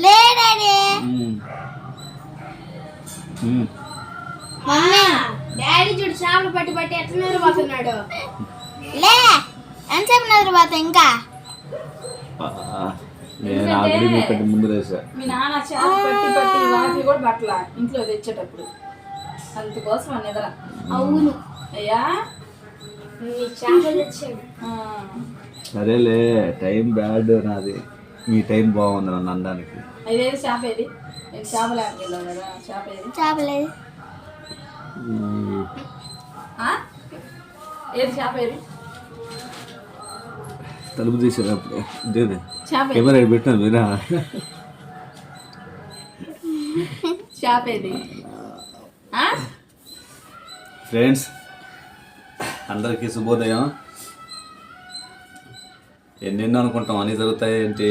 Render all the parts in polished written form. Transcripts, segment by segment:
Lady mummy daddy చూడు చేపలు పట్టి పట్టి ఎట్లా నిద్రపోతున్నాడు. లే ఎంతసేపు నిద్రపోతా ఇంకా నేను ఆల్రెడీ మీకంటే ముందు వేసా. మీ నాన్న చేప పట్టి పట్టి వాటిని కూడా పట్టలా ఇంట్లో తెచ్చేటప్పుడు అందుకోసం నిద్ర. అవును అయ్యా చేపలు తెచ్చాడు. సరేలే టైం బ్యాడ్ నాది, మీ టైం బాగుంది నన్ను అనడానికి. అదేది చేప ఏది? నేను చేపలు ఆడుకెళ్ళావు కదా, చేప ఏది? చేపలేదు ఏది చేప ఏది? తలుపు తీసేటప్పుడు ఇదేది చేప కెమెరా పెట్టాను మీరా. చేప ఏది? ఫ్రెండ్స్ అందరికీ శుభోదయం. ఎన్నెన్నో అనుకుంటాం అన్నీ జరుగుతాయి ఏంటి.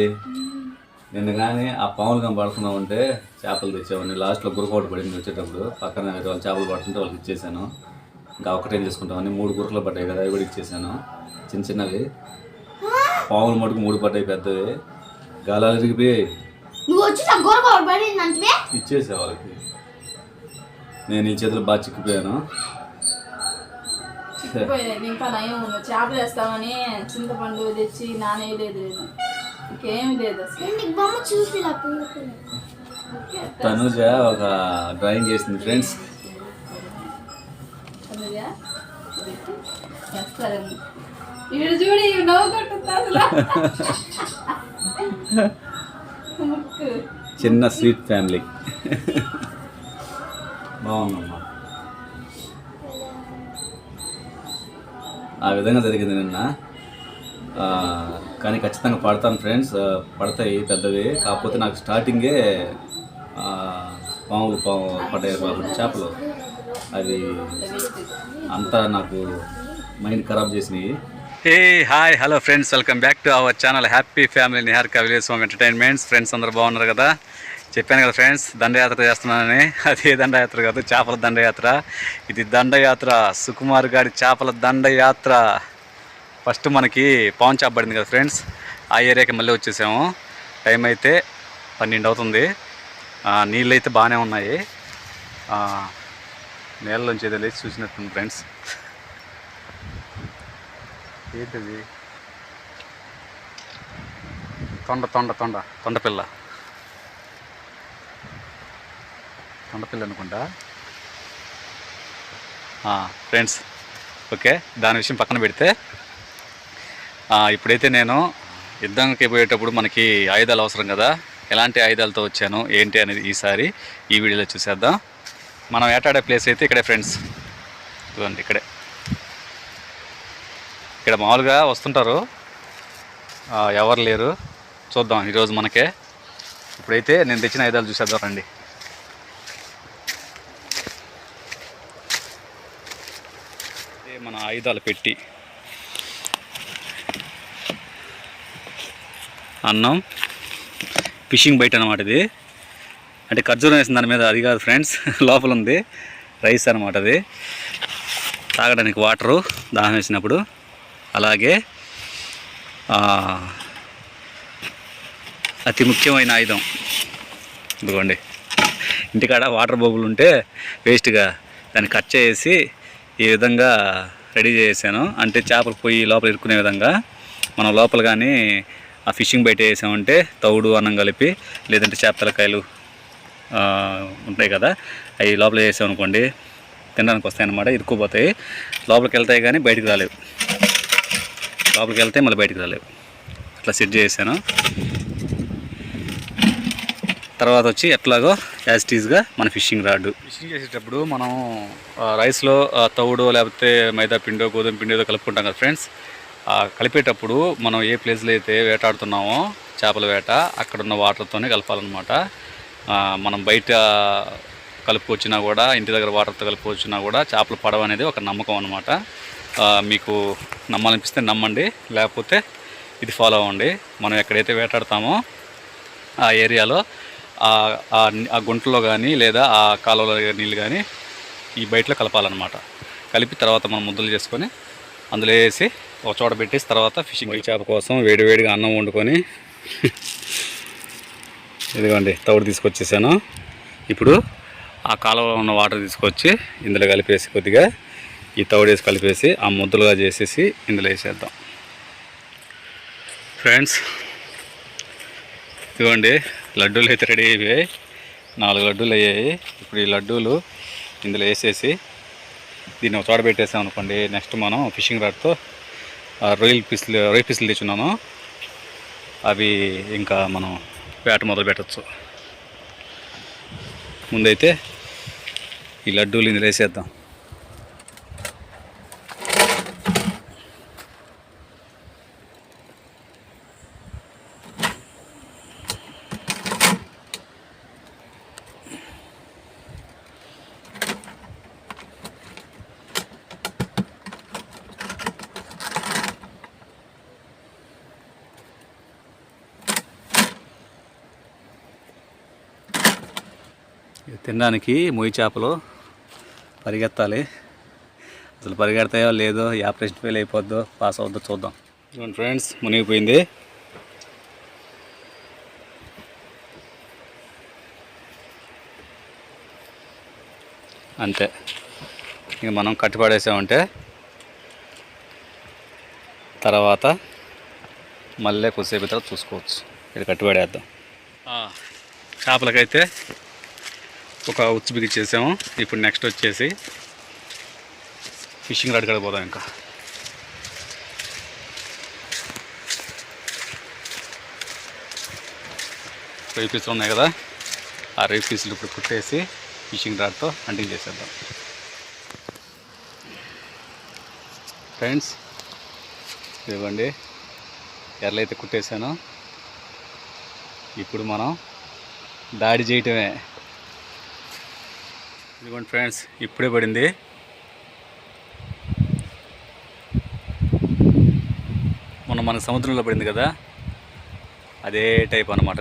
నిన్న కానీ ఆ పాములు కానీ పడుతున్నాం ఉంటే చేపలు తెచ్చామని లాస్ట్లో గురకోట పడింది వచ్చేటప్పుడు. పక్కన వాళ్ళు చేపలు పడుతుంటే వాళ్ళకి ఇచ్చేసాను. ఇంకా ఒకటేం చేసుకుంటామని 3 గురకలు పడ్డాయి కదా, అవి కూడా ఇచ్చేసాను. చిన్న చిన్నవి పాములు మటుకు 3 పడ్డాయి పెద్దవి. గాలాలు ఇరిగిపోయి ఇచ్చేసా వాళ్ళకి. నేను ఈ చేతులు బాగా చిక్కిపోయాను. ఇంకా నయం చేపలు వేస్తామని చింతపండు తెచ్చి నానేయలేదు, ఇంకేమి లేదు అసలు. తనుజ ఒక డ్రాయింగ్ చేసింది ఫ్రెండ్స్. వీడు చూడి నవ్వుకుంటుంది అసలు. చిన్న స్వీట్ ఫ్యామిలీ. బాగుందమ్మా. ఆ విధంగా జరిగింది నిన్న. కానీ ఖచ్చితంగా పడతాను ఫ్రెండ్స్, పడతాయి పెద్దవి. కాకపోతే నాకు స్టార్టింగే పాము పడ్డాయి కాబట్టి చేపలు అవి అంతా నాకు మైండ్ ఖరాబ్ చేసినాయి. Hey hi hello friends, welcome back to our channel happy family Niharika village home entertainments. Friends అందరూ బాగున్నారు కదా. చెప్పాను కదా ఫ్రెండ్స్, దండయాత్ర చేస్తున్నానని. అదే దండయాత్ర కాదు, చేపల దండయాత్ర. ఇది దండయాత్ర, సుకుమార్ గారి చేపల దండయాత్ర. ఫస్ట్ మనకి పాన్ చేప పడింది కదా ఫ్రెండ్స్, ఆ ఏరియాకి మళ్ళీ వచ్చేసాము. టైం అయితే 12 అవుతుంది. నీళ్ళు అయితే బాగానే ఉన్నాయి. నీళ్ళలోంచి ఏదో లేచి చూసినట్టుంది ఫ్రెండ్స్. ఏంటిది? తొండపిల్ల అనుకుంటా ఫ్రెండ్స్. ఓకే, దాని విషయం పక్కన పెడితే ఇప్పుడైతే నేను యుద్ధానికి పోయేటప్పుడు మనకి ఆయుధాలు అవసరం కదా. ఎలాంటి ఆయుధాలతో వచ్చాను ఏంటి అనేది ఈసారి ఈ వీడియోలో చూసేద్దాం. మనం వేటాడే ప్లేస్ అయితే ఇక్కడే ఫ్రెండ్స్, చూడండి ఇక్కడే. ఇక్కడ మామూలుగా వస్తుంటారు, ఎవరు లేరు. చూద్దాం ఈరోజు మనకే. ఇప్పుడైతే నేను తెచ్చిన ఆయుధాలు చూసేద్దాం రండి. మన ఆయుధాలు పెట్టి అన్నం, ఫిషింగ్ బయట అనమాట. ఇది అంటే ఖర్జూరం వేసిన దాని మీద, అది కాదు ఫ్రెండ్స్, లోపల ఉంది రైస్ అనమాట. అది తాగడానికి వాటరు దాహం వేసినప్పుడు. అలాగే అతి ముఖ్యమైన ఆయుధం ఇదిగోండి. ఇంటికాడ వాటర్ బబుల్ ఉంటే వేస్ట్గా దాన్ని కట్ చేసి ఈ విధంగా రెడీ చేసాను. అంటే చేపలు పోయి లోపల ఇరుక్కునే విధంగా. మనం లోపల కానీ ఆ ఫిషింగ్ బయట వేసామంటే తౌడు అన్నం కలిపి, లేదంటే చేప తలకాయలు ఉంటాయి కదా, అవి లోపల వేసామనుకోండి తినడానికి వస్తాయన్నమాట. ఇరుక్కుపోతాయి, లోపలికి వెళ్తాయి కానీ బయటికి రాలేవు. లోపలికి వెళ్తే మళ్ళీ బయటికి రాలేవు. అట్లా సెట్ చేసాను. తర్వాత వచ్చి ఎట్లాగో యాజ్ టీజ్గా మన ఫిషింగ్ రాడ్. ఫిషింగ్ చేసేటప్పుడు మనం రైస్లో తౌడు లేకపోతే మైదా పిండో గోధుమ పిండి ఏదో కలుపుకుంటాం కదా ఫ్రెండ్స్. కలిపేటప్పుడు మనం ఏ ప్లేస్లో అయితే వేటాడుతున్నామో చేపల వేట, అక్కడున్న వాటర్తోనే కలపాలన్నమాట. మనం బయట కలుపుకొచ్చినా కూడా, ఇంటి దగ్గర వాటర్తో కలుపుకొచ్చినా కూడా చేపలు పడవ అనేది ఒక నమ్మకం అనమాట. మీకు నమ్మాలనిపిస్తే నమ్మండి, లేకపోతే ఇది ఫాలో అవ్వండి. మనం ఎక్కడైతే వేటాడతామో ఆ ఏరియాలో ఆ గుంటలో కానీ లేదా ఆ కాలువలో నీళ్ళు కానీ ఈ బయటలో కలపాలన్నమాట. కలిపి తర్వాత మనం ముద్దలు చేసుకొని అందులో వేసి ఒక చోట పెట్టేసి తర్వాత ఫిషింగ్. చేప కోసం వేడివేడిగా అన్నం వండుకొని ఇదిగోండి తౌడు తీసుకొచ్చేసాను. ఇప్పుడు ఆ కాలువలో ఉన్న వాటర్ తీసుకొచ్చి ఇందులో కలిపేసి కొద్దిగా ఈ తౌడు వేసి కలిపేసి ఆ ముద్దలుగా చేసేసి ఇందులో వేసేద్దాం ఫ్రెండ్స్. ఇదిగోండి లడ్డూలు అయితే రెడీ అయిపోయాయి. 4 లడ్డూలు అయ్యాయి. ఇప్పుడు ఈ లడ్డూలు ఇందులో వేసేసి దీన్ని ఒక చోట పెట్టేసాం అనుకోండి. నెక్స్ట్ మనం ఫిషింగ్ రాడ్తో రొయ్య పీసులు తెచ్చున్నాను. అవి ఇంకా మనం వేట మొదలు పెట్టచ్చు. ముందైతే ఈ లడ్డూలు ఇందులో వేసేద్దాం. తినడానికి మొయ్యి చేపలు పరిగెత్తాలి. అసలు పరిగెడతాయో లేదో, ఈ ఆపరేషన్ ఫెయిల్ అయిపోద్దో పాస్ అవుద్దో చూద్దాం. చూడండి ఫ్రెండ్స్, మునిగిపోయింది. అంతే, ఇక మనం కట్టిపడేసామంటే తర్వాత మళ్ళీ కొద్దిసేపు తర్వాత చూసుకోవచ్చు. ఇది కట్టిపడేద్దాం. చేపలకైతే ఒక ఉచ్చు బిగించేసాము. ఇప్పుడు నెక్స్ట్ వచ్చేసి ఫిషింగ్ రాడ్ కాడికి పోదాం. ఇంకా రొయ్య పీసులు ఉన్నాయి కదా, ఆ రొయ్య పీసులు ఇప్పుడు కుట్టేసి ఫిషింగ్ రాడ్తో హంటింగ్ చేసేద్దాం ఫ్రెండ్స్. ఇవ్వండి ఎర్రలైతే కుట్టేసాను. ఇప్పుడు మనం దాడి చేయటమే. ఇదిగోండి ఫ్రెండ్స్, ఇప్పుడే పడింది. మనకు సముద్రంలో పడింది కదా, అదే టైప్ అన్నమాట.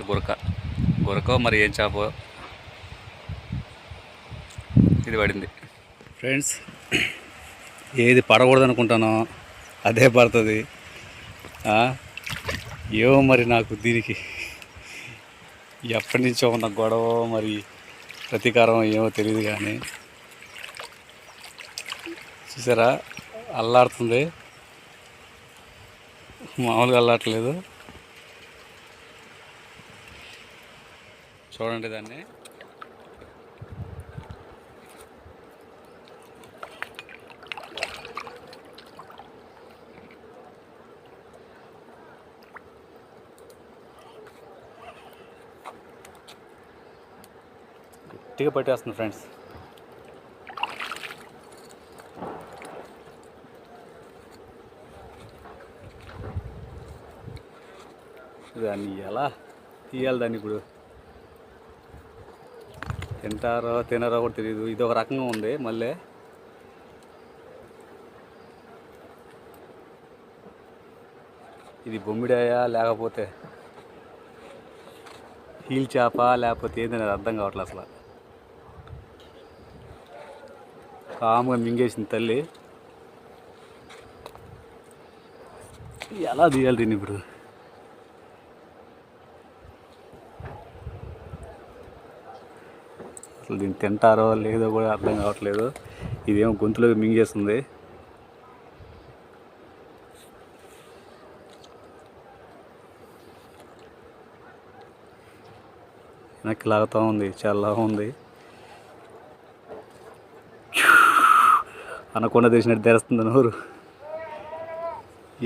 గురక మరి ఏం చేప ఇది పడింది ఫ్రెండ్స్. ఏది పడకూడదు అనుకుంటానో అదే పడుతుంది. ఏమో మరి నాకు దీనికి ఎప్పటి నుంచో ఉన్న గొడవ మరి ప్రతీకారం ఏమో తెలియదు. కానీ చూసారా, అల్లాడుతుంది. మామూలుగా అల్లాడట్లేదు. చూడండి దాన్ని. గట్టిగా పట్టేస్తుంది ఫ్రెండ్స్. దాన్ని ఎలా తీయాలి? దాన్ని ఇప్పుడు తింటారో తినరో కూడా తెలియదు. ఇది ఒక రకంగా ఉంది. మళ్ళీ ఇది బొమ్మిడాయా లేకపోతే హీల్ చేప లేకపోతే ఏంటనేది అర్థం కావట్లేదు అసలు. కాముగా మింగేసింది తల్లి. ఎలా తీయాలి దీన్ని ఇప్పుడు? అసలు దీన్ని తింటారో లేదో కూడా అర్థం కావట్లేదు. ఇదేమో గొంతులో మింగేస్తుంది. వెనక్కి లాగుతూ ఉంది, చాలా ఉంది. అనకుండా తెరిచినట్టు తెరుస్తుంది నోరు.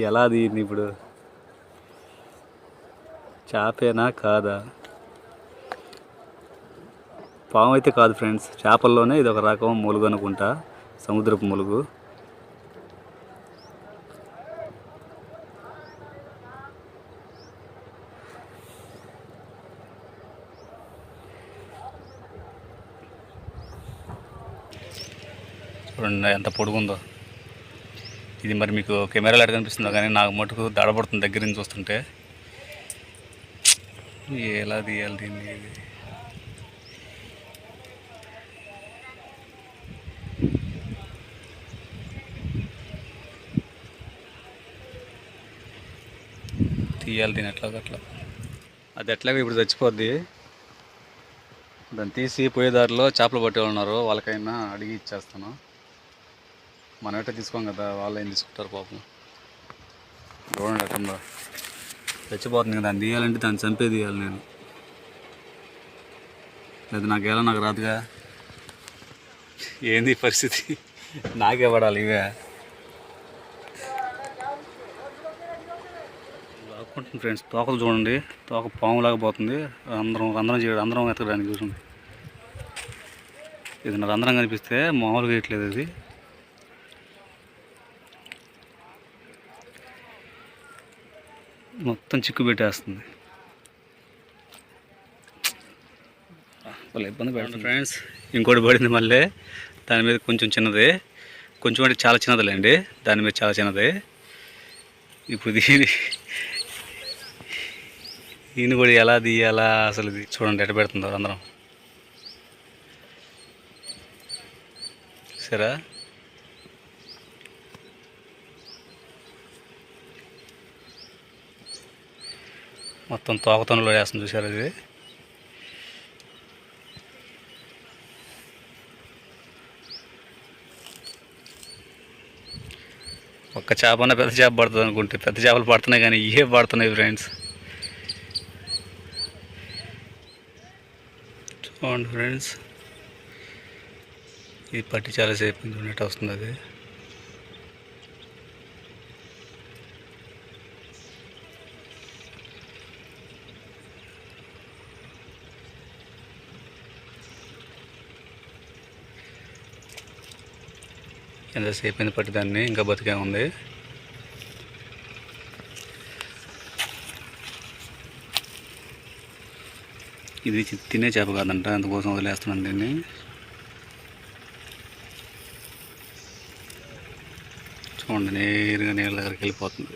ఎలా దీన్ని ఇప్పుడు? చేపేనా కాదా? పాము అయితే కాదు ఫ్రెండ్స్, చేపల్లోనే ఇది ఒక రకం ములుగు అనుకుంటా, సముద్రపు ములుగు. చూడండి ఎంత పొడుగుందో ఇది. మరి మీకు కెమెరాలో ఎక్కడ కనిపిస్తుందో కానీ నాకు మటుకు దడబడుతుంది దగ్గర నుంచి చూస్తుంటే. ఎలా తీయాలి దీన్ని? తీయాలి దీన్ని ఎట్లా అట్లా. అది ఎట్లాగో ఇప్పుడు చచ్చిపోద్ది. దాన్ని తీసి పోయేదారిలో చేపలు పట్టే ఉన్నారు, వాళ్ళకైనా అడిగి ఇచ్చేస్తాను. మనం ఎట్లా తీసుకోం కదా, వాళ్ళు ఏం తీసుకుంటారు పాపం. చూడండి ఎట్లా చచ్చిపోతుంది కదా, దాన్ని తీయాలంటే దాన్ని చంపే తీయాలి నేను. లేదా నాకు రాదుగా. ఏంది పరిస్థితి, నాకే పడాలి ఇవే. లాక్కుంటుంది ఫ్రెండ్స్, తోకలు చూడండి, తోక పాములాగా పోతుంది. అందరం ఎతకడానికి చూడండి. ఇది నాకు అందరం కనిపిస్తే మామూలుగా ఇట్లేదు. అది మొత్తం చిక్కు పెట్టేస్తుంది. వాళ్ళు ఇబ్బంది పెడుతుంది ఫ్రెండ్స్. ఇంకోటి పడింది మళ్ళీ, దాని మీద కొంచెం చిన్నది, కొంచెం అంటే చాలా చిన్నదిలేండి, దాని మీద చాలా చిన్నది. ఇప్పుడు దీన్ని కూడా ఎలా తీయాలా అసలు, ఇది చూడండి ఎట్ట పెడుతుందో అందరం. సరే మొత్తం తోకతోనలో వేస్తుంది, చూసారు అది. ఒక్క చేపన పెద్ద చేప పడుతుంది అనుకుంటే పెద్ద చేపలు పడుతున్నాయి, కానీ ఇవే పడుతున్నాయి ఫ్రెండ్స్. చూడండి ఫ్రెండ్స్, ఇది పట్టి చాలాసేపు ఉన్నట్టు వస్తుంది అది. ఎంతసేపు అయింది పట్టి దాన్ని, ఇంకా బతికే ఉంది. ఇది తినే చేప కాదంట, అందుకోసం వదిలేస్తున్నాను దీన్ని. చూడండి నేరుగా నీళ్ళ దగ్గరికి వెళ్ళిపోతుంది.